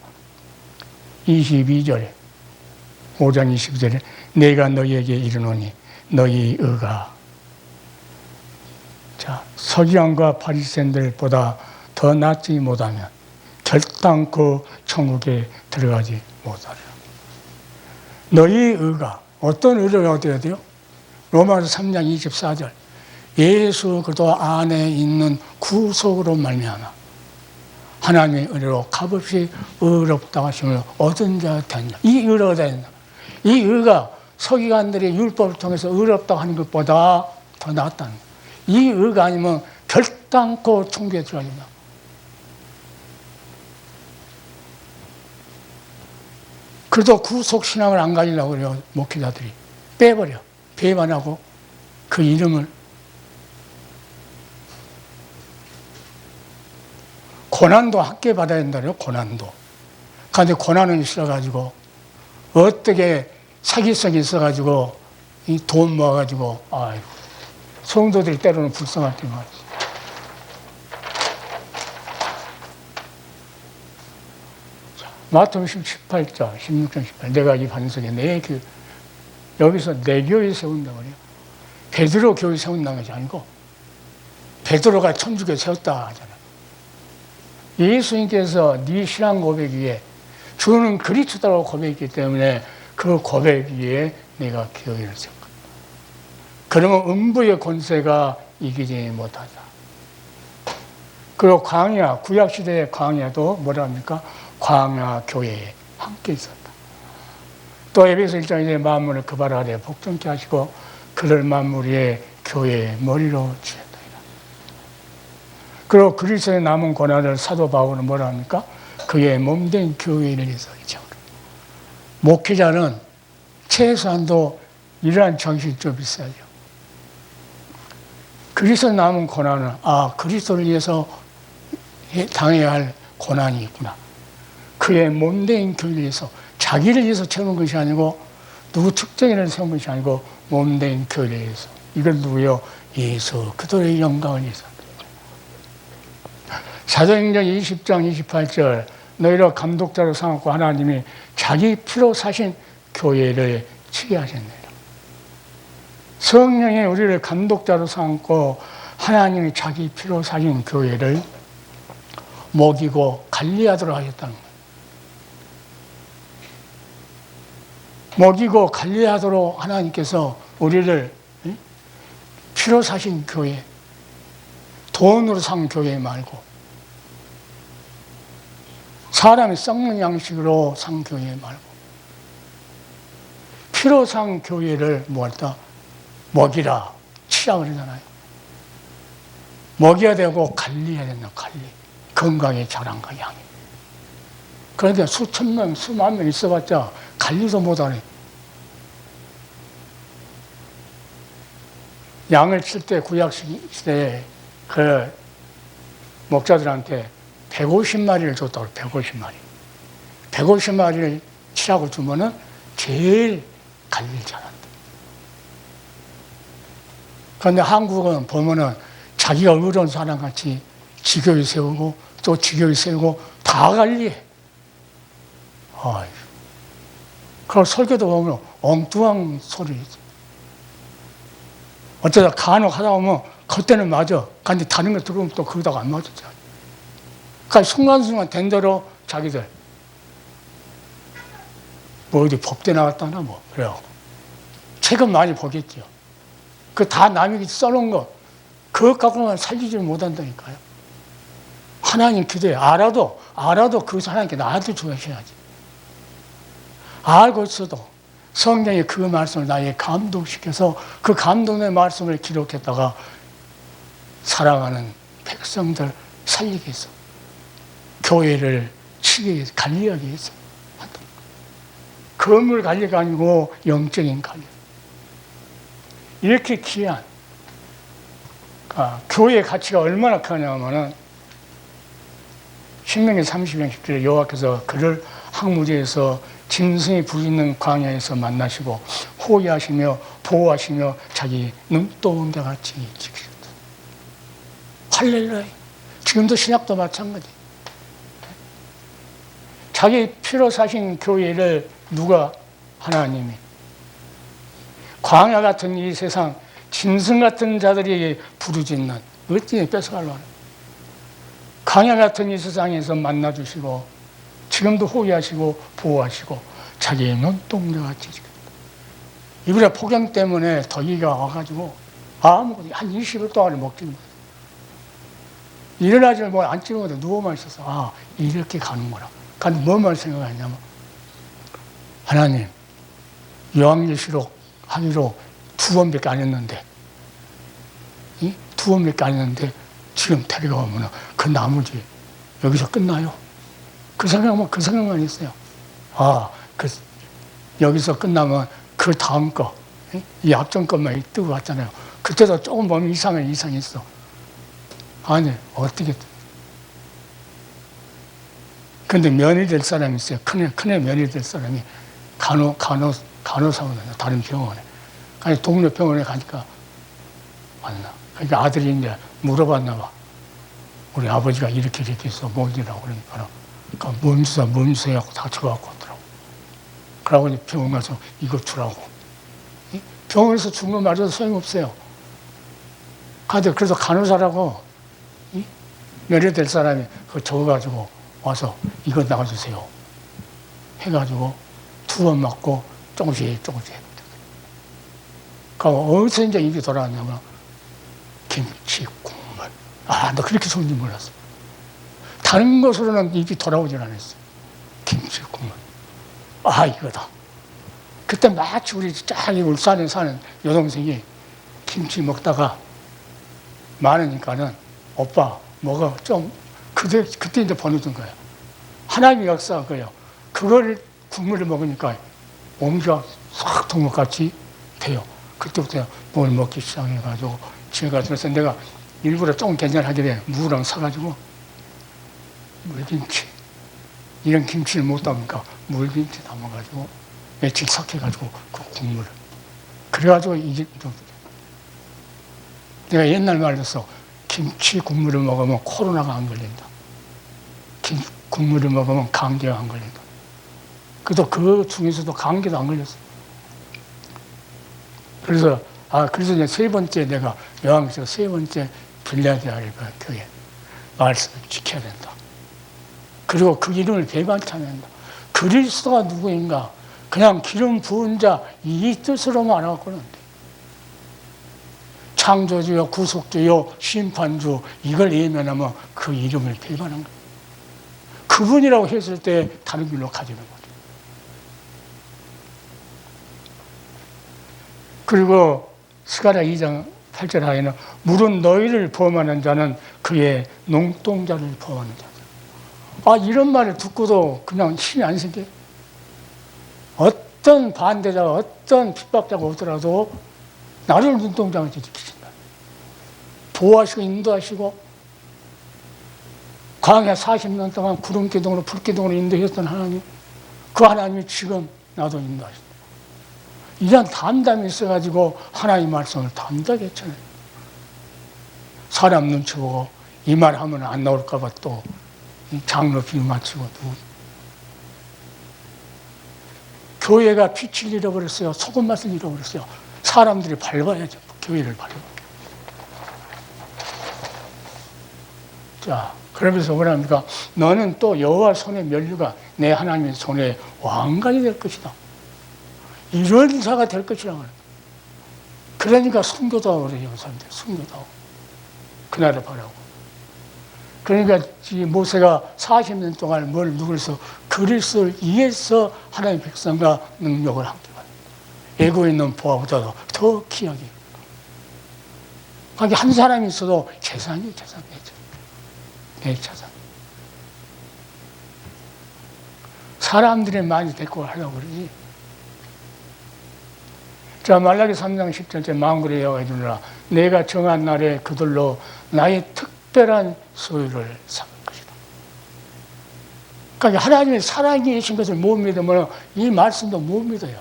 22절에 5장 22절에 내가 너희에게 이르노니 너희 의가 서기관과 바리새인들보다 더 낫지 못하면 결단코 천국에 들어가지 못하리라. 너희 의가 어떤 의를 얻어야 돼요? 로마서 3장 24절 예수 그리스도 안에 있는 구속으로 말미암아 하나님의 의로 값없이 의롭다 하심을 얻은 자 되냐. 이 의를 얻어야 된다. 이 의가 서기관들의 율법을 통해서 의롭다고 하는 것보다 더 낫다는 거예요. 이 의가 아니면 결단코 천국에 들어가야 된다. 그래도 구속신앙을 안 가지려고 그래요. 목회자들이. 빼버려. 배반하고 그 이름을. 고난도 함께 받아야 된다고요. 고난도. 그런데 고난은 있어가지고 어떻게 사기성이 있어가지고 이 돈 모아가지고 아이고 성도들이 때로는 불쌍할 때 말이지. 마태복음 18장 16장 18 내가 이 반석에 내 교 여기서 내 교회 세운다고 그래요. 베드로 교회 세운다는 것이 아니고 베드로가 천주교 세웠다 하잖아요. 예수님께서 네 신앙 고백 위에 주는 그리스도라고 고백했기 때문에 그 고백 위에 내가 교회를 세웠다. 그러면 음부의 권세가 이기지 못하다. 그리고 광야, 구약시대의 광야도 뭐라 합니까? 광야 교회에 함께 있었다. 또 에베소 1장에 만물을 그 발 아래 복종케 하시고 그를 만물 위에 교회의 머리로 주셨다. 그리고 그리스도의 남은 고난을 사도 바울은 뭐라 합니까? 그의 몸된 교회를 위해서 목회자는 최소한도 이러한 정신이 좀 있어야죠. 그리스도 남은 고난은 그리스도를 위해서 당해야 할 고난이 있구나. 그의 몸된 교회를 위해서 자기를 위해서 채우는 것이 아니고 누구 특정인을 세운 것이 아니고 몸된 교회를 위해서. 이건 누구요? 예수 그들의 영광을 위해서. 사도행전 20장 28절 너희를 감독자로 삼았고 하나님이 자기 피로 사신 교회를 치게 하셨네요. 성령이 우리를 감독자로 삼고 하나님이 자기 피로 사신 교회를 먹이고 관리하도록 하셨다는 거예요. 먹이고 관리하도록 하나님께서 우리를 피로 사신 교회, 돈으로 산 교회 말고 사람이 썩는 양식으로 산 교회 말고 피로 산 교회를 뭐할까? 먹이라 치라 그러잖아요. 먹여야 되고 관리해야 된다. 관리. 건강에 자란가 양이. 그런데 수천 명, 수만 명 있어봤자 관리도 못하네. 양을 칠 때 구약시대에 그 목자들한테 150마리를 줬다고. 150마리. 150마리를 치라고 주면은 제일 관리를 잘한다. 그런데 한국은 보면은 자기가 의로운 사람같이 지교회 세우고 또 지교회 세우고 다 관리해. 그리고 설교도 보면 엉뚱한 소리. 어쩌다 간혹 하다 보면 그때는 맞아. 근데 다른 거 들어오면 또 거기다가 안 맞았잖아. 그러니까 순간순간 된 대로 자기들 뭐 어디 법대 나갔다나 뭐 그래갖고 책은 많이 보겠죠. 그 다 남이 써놓은 거 그것 갖고는 살리지 못한다니까요. 하나님 기도해. 알아도 그 하나님께 나한테 주셔야지. 알고 있어도 성경이 그 말씀을 나에게 감동시켜서 그 감동의 말씀을 기록했다가 살아가는 백성들 살리기 위해서 교회를 치기 위해서 관리하기 위해서 건물 관리가 아니고 영적인 관리. 이렇게 귀한 교회의 가치가 얼마나 크냐면은 신명기 30장 10절에 여호와께서 그를 항무지에서 짐승이 부리는 광야에서 만나시고 호위하시며 보호하시며 자기 눈동자 같이 지키셨다. 할렐루야. 지금도 신약도 마찬가지. 자기 피로 사신 교회를 누가 하나님이 광야 같은 이 세상 짐승 같은 자들이 부르짖는 어찌 뺏어가려고 하는 광야 같은 이 세상에서 만나주시고 지금도 호위하시고 보호하시고 자기의 눈동자같이 지켰다. 이번에 폭염 때문에 더위가 와가지고 아무것도 한 20일 동안을 먹지 못했어요. 일어나지 뭐 앉지 못해 누워만 있어서 이렇게 가는구나. 근데 뭐만 생각하냐면 하나님 요한계시록 하기로 2번밖에 안 했는데 2번밖에 안 했는데 지금 데려가면 그 나머지 여기서 끝나요? 그 생각만 했어요. 여기서 끝나면 그 다음 거, 이 앞전 것만 뜨고 왔잖아요. 그때도 조금 보면 이상했어. 아니, 어떻게. 근데 면이 될 사람이 있어요. 큰애 면이 될 사람이 간호사원이나 다른 병원에. 아니, 동네 병원에 가니까 만나. 그러니까 아들이 이제 물어봤나 봐. 우리 아버지가 이렇게 해서 뭔지라고 그러니까. 몸수하고 다쳐갖고 왔더라고. 그러고 이제 병원 가서 이거 주라고. 병원에서 준 거 말해도 소용없어요. 그래서 간호사라고, 면회될 사람이 그거 적어가지고 와서 이거 나가주세요. 해가지고 2번 맞고 조금씩 해보자. 그럼 어디서 이제 입이 돌아왔냐면, 김치, 국물. 나 그렇게 좋은지 몰랐어. 다른 것으로는 입이 돌아오질 않았어요. 김치, 국물. 이거다. 그때 마치 우리 쫙 울산에 사는 여동생이 김치 먹다가 많으니까는 오빠 먹어. 좀, 그때 이제 보내준 거예요. 하나님의 역사가 그래요. 그걸 국물을 먹으니까 몸가 싹 돈 것 같이 돼요. 그때부터 뭘 먹기 시작해가지고 제가 그래서 내가 일부러 조금 괜찮하게 무랑 사가지고 물김치. 이런 김치를 못 담으니까 물김치 담아가지고 며칠 삭혀가지고 그 국물을. 그래가지고 이게 내가 옛날 말로서 김치 국물을 먹으면 코로나가 안 걸린다. 국물을 먹으면 감기가 안 걸린다. 그래도 그 중에서도 감기도 안 걸렸어. 그래서 이제 세 번째 내가 요한계시록 세 번째 빌라델피아 교회 말씀을 지켜야 된다. 그리고 그 이름을 배반치 않는다. 그리스도가 누구인가? 그냥 기름 부은 자 이 뜻으로만 알아갖고는 안 돼. 창조주요, 구속주요, 심판주 이걸 예면하면 그 이름을 배반한 거예요. 그분이라고 했을 때 다른 길로 가지는 거죠. 그리고 스가랴 2장 8절 하에는 물은 너희를 범하는 자는 그의 눈동자를 범하는 자다. 이런 말을 듣고도 그냥 힘이 안 생겨요. 어떤 반대자가 어떤 핍박자가 오더라도 나를 눈동자를 지키신다. 보호하시고 인도하시고 광야 40년 동안 구름기둥으로 불기둥으로 인도했던 하나님, 그 하나님이 지금 나도 인도하신다. 이런 담담이 있어가지고 하나님 말씀을 담대하게 전해요. 사람 눈치 보고 이 말 하면 안 나올까봐 또 장로 비유 맞추고 교회가 빛을 잃어버렸어요. 소금 맛을 잃어버렸어요. 사람들이 밟아야죠. 교회를 밟아. 자, 그러면서 뭐랍니까? 너는 또 여호와 손의 면류가 내 하나님의 손에 왕관이 될 것이다. 이런 자가 될 것이라고 합니다. 그러니까 순교다고 그래요. 사람들 순교다고. 그날을 바라고. 그러니까 모세가 40년 동안 뭘 누구래서 그리스도를 위해서 하나님의 백성과 능력을 함께 받는 애고에 있는 보아보다도 더 귀하게. 그러니까 한 사람이 있어도 재산이 재산이죠. 내 재산. 사람들이 많이 데리고 하려고 그러지. 자, 말라기 3장 10절째 망군의 여호와가 이르노라 내가 정한 날에 그들로 나의 특별한 소유를 삼을 것이다. 그러니까 하나님의 살아계신 것을 못 믿으면 이 말씀도 못 믿어요.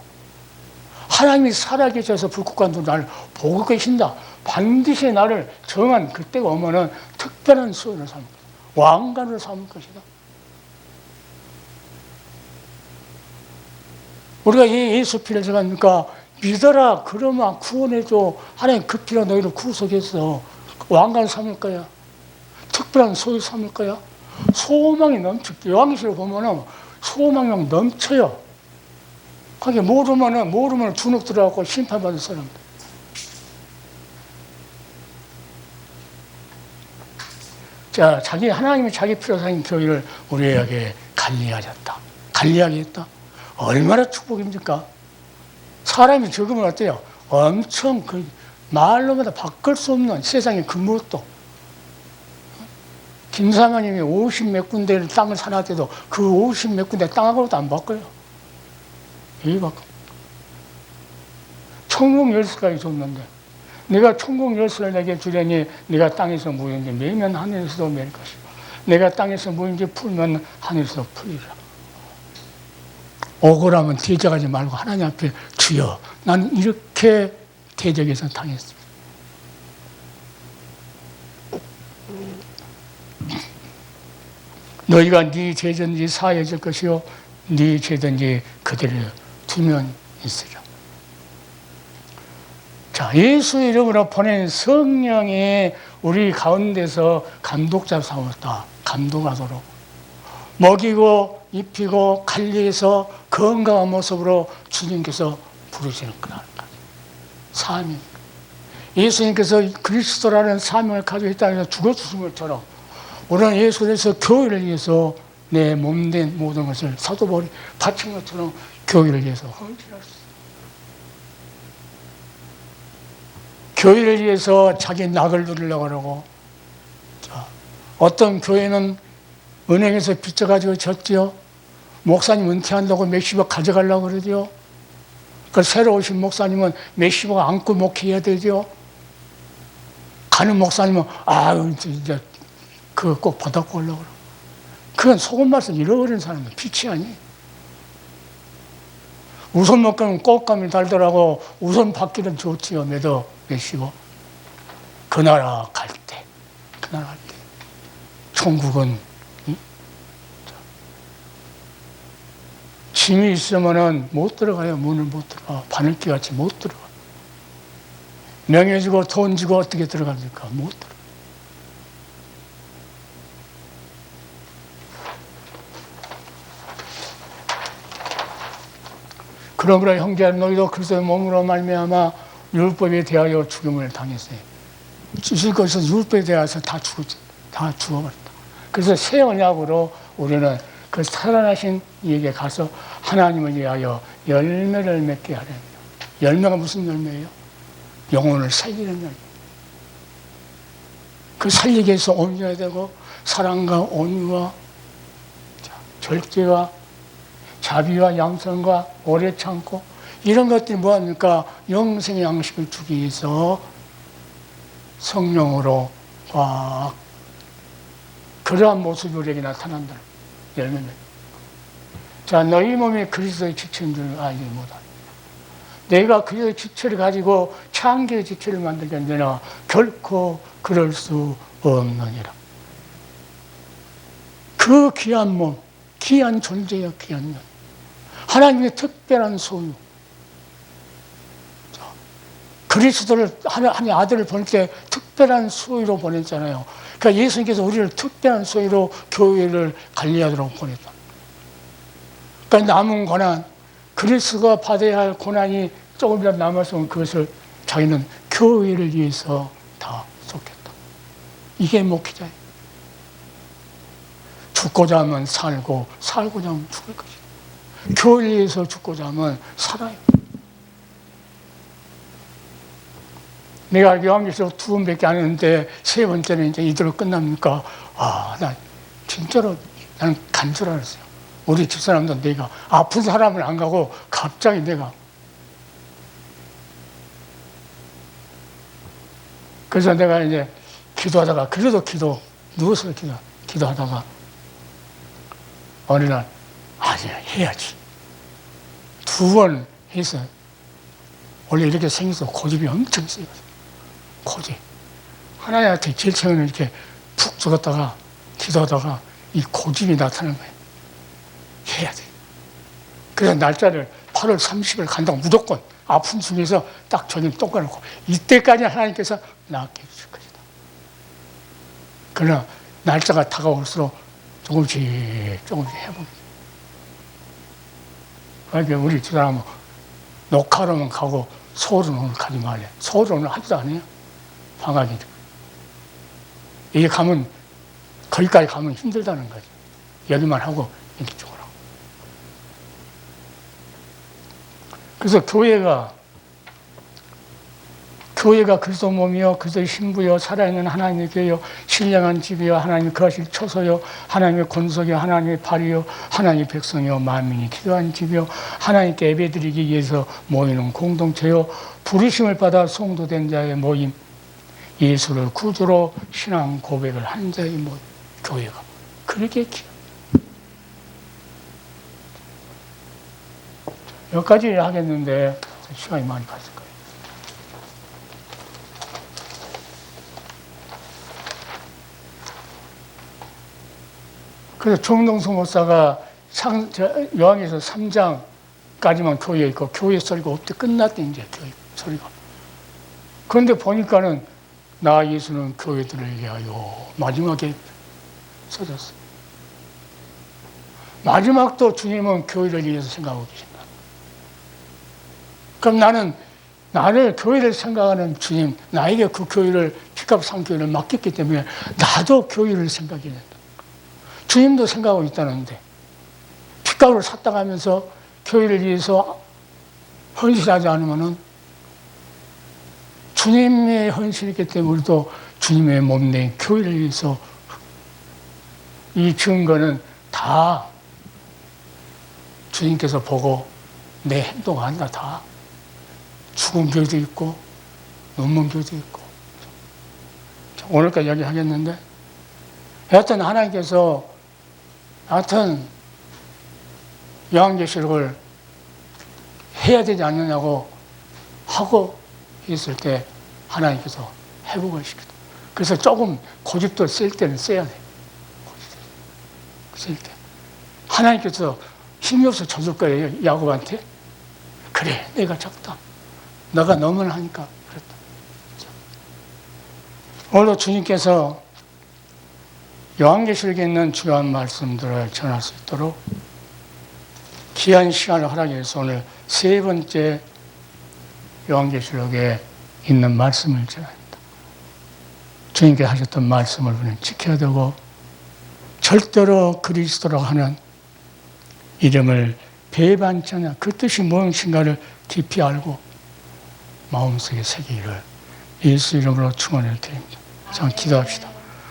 하나님이 살아계셔서 불국간도 나를 보고 계신다. 반드시 나를 정한 그때가 오면은 특별한 소유를 삼을 것이다. 왕관을 삼을 것이다. 우리가 이 예수 피를 정하니까 믿어라. 그러면 구원해줘. 하나님 그 피가 너희를 구속해서 왕관 삼을 거야. 특별한 소유 삼을 거야. 소망이 넘쳐. 요한계시록 보면은 소망이 막 넘쳐요. 그게 모르면 주눅 들어가고 심판받을 사람들. 자, 하나님이 자기 피로 사신 교회를 우리에게 관리하셨다. 관리하게 했다. 얼마나 축복입니까? 사람이 적으면 어때요? 엄청 말로마다 바꿀 수 없는 세상의 그 무엇도. 김사마님이 50몇 군데를 땅을 사놨대도 그 50몇 군데 땅하고도 안 바꿔요. 왜 바꿔? 천국 열쇠까지 줬는데 내가 천국 열쇠를 내게 주려니 네가 땅에서 무인지 매면 하늘에서도 맬 것이고 내가 땅에서 무인지 풀면 하늘에서 풀리라. 억울하면 대적하지 말고 하나님 앞에 주여 나는 이렇게 대적해서 당했습니다. 너희가 네 죄든지 사해질 것이요 네 죄든지 그대로 두면 있으라. 자, 예수 이름으로 보낸 성령이 우리 가운데서 감독자 삼았다. 감독하도록 먹이고 입히고 관리해서 건강한 모습으로 주님께서 부르시는 그날까지 사명. 예수님께서 그리스도라는 사명을 가지고 이 땅에서 죽어주신 것처럼 우리는 예수께서 교회를 위해서 내 몸된 모든 것을 사도바울이 바친 것처럼 교회를 위해서 헌신했습니다. 교회를 위해서 자기 낙을 누리려고 하고, 자, 어떤 교회는 은행에서 빚져가지고 졌지요. 목사님 은퇴한다고 몇십억 가져가려고 그러죠. 그 새로 오신 목사님은 몇십억 안고 목회해야 되죠. 가는 목사님은 이제 그거 꼭 받아고 오려고 그러고. 그건 속은 맛을 잃어버린 사람은 빛이 아니에요. 우선 먹기는 꽃감이 달더라고. 우선 받기는 좋지요. 몇십억. 그 나라 갈 때. 천국은 짐이 있으면은 못 들어가요. 문을 못 들어가. 바늘기 같이 못 들어가. 명예 주고 돈 주고 어떻게 들어갑니까? 못 들어가. 그러므로 형제야 너희도 그리스도의 몸으로 말미암아 율법에 대하여 죽음을 당했어요. 주실 것은 율법에 대해서 다 죽어버렸다. 그래서 새 언약으로 우리는 그 살아나신 이에게 가서 하나님을 위하여 열매를 맺게 하려는 열매가 무슨 열매예요? 영혼을 살리는 열매. 그 살리기 위해서 온유해야 되고 사랑과 온유와 절제와 자비와 양선과 오래 참고 이런 것들이 뭐합니까? 영생의 양식을 주기 위해서 성령으로 꽉 그러한 모습이 우리에게 나타난다. 열매는. 자, 너희 몸이 그리스도의 지체인 줄 알지 못하니. 내가 그의 지체를 가지고 창조의 지체를 만들겠느냐? 결코 그럴 수 없느니라. 그 귀한 몸, 귀한 존재여 귀한 년. 하나님의 특별한 소유. 그리스도를 하나님의 아들을 보낼 때 특별한 소유로 보냈잖아요. 그러니까 예수님께서 우리를 특별한 소유로 교회를 관리하도록 보냈다. 그러니까 남은 고난, 그리스도가 받아야 할 고난이 조금이라도 남았으면 그것을 자기는 교회를 위해서 다 쏟겠다. 이게 목회자예요. 죽고자 하면 살고, 살고자 하면 죽을 것이다. 교회를 위해서 죽고자 하면 살아요. 내가 요한계시록 2번밖에 안 했는데 세 번째는 이제 이대로 끝납니까? 나 진짜로 나는 간 줄 알았어요. 우리 집사람도 내가 아픈 사람을 안 가고 갑자기 내가. 그래서 내가 이제 기도하다가, 그래도 누워서 기도하다가 어느 날, 해야지. 2번 해서, 원래 이렇게 생겨서 고집이 엄청 세요. 고집. 하나님한테 제일 처음에 이렇게 푹 죽었다가 기도하다가 이 고집이 나타나는 거예요. 해야 돼. 그래서 날짜를 8월 30일 간다고 무조건 아픈 중에서 딱 저녁 똑같고 이때까지 하나님께서 낫게 해주실 것이다. 그러나 날짜가 다가올수록 조금씩 해보게. 그러니까 우리 집사람은 녹화로만 가고 서울은 오늘 가지 말래. 서울은 오늘 하지도 않아요. 방학이. 이게 가면, 거기까지 가면 힘들다는 거죠. 여기만 하고 이쪽으로. 그래서 교회가 그리스도 몸이요, 그리스도의 신부요, 살아있는 하나님의 교회요, 신령한 집이요, 하나님의 거하실 처소요, 하나님의 권속이요, 하나님의 발이요, 하나님의 백성이요, 만민이 기도한 집이요, 하나님께 예배드리기 위해서 모이는 공동체요, 부르심을 받아 성도된 자의 모임, 예수를 구주로 신앙 고백을 한 자의 모임, 교회가 그렇게 여기까지 하겠는데 시간이 많이 갔을 거예요. 그래서 정동수 목사가 요한에서 3장까지만 교회에 있고 교회 소리가 없대 끝났대. 이제 교회 소리가. 그런데 보니까는 나 예수는 교회들을 위하여 나중에 써졌어. 마지막도 주님은 교회를 위해서 생각하고 계신다. 그럼 나를 교회를 생각하는 주님, 나에게 그 교회를, 피값 산 교회를 맡겼기 때문에 나도 교회를 생각해야 된다. 주님도 생각하고 있다는데, 피값을 샀다 가면서 교회를 위해서 헌신하지 않으면은 주님의 헌신이기 때문에 우리도 주님의 몸내 교회를 위해서 이 증거는 다 주님께서 보고 내 행동한다. 다 죽은 교회도 있고 눈먼 교회도 있고. 오늘까지 이야기하겠는데 여하튼 하나님께서 요한계시록을 해야 되지 않느냐고 하고 있을 때 하나님께서 회복을 시켰다. 그래서 조금 고집도 쓸 때는 써야 돼. 쓸 때. 하나님께서 힘이 없어 져줄 거예요, 야곱한테. 그래, 내가 적다. 너가 너무나 하니까 그랬다. 오늘도 주님께서 요한계시록에 있는 중요한 말씀들을 전할 수 있도록 귀한 시간을 허락해 주셔서 오늘 세 번째 요한계시록에 있는 말씀을 전합니다. 주님께 하셨던 말씀을 우리는 지켜야 되고 절대로 그리스도로 하는 이름을 배반치 않냐, 그 뜻이 무엇인가를 깊이 알고 마음속에 새기기를 예수 이름으로 축원을 드립니다. 자, 기도합시다.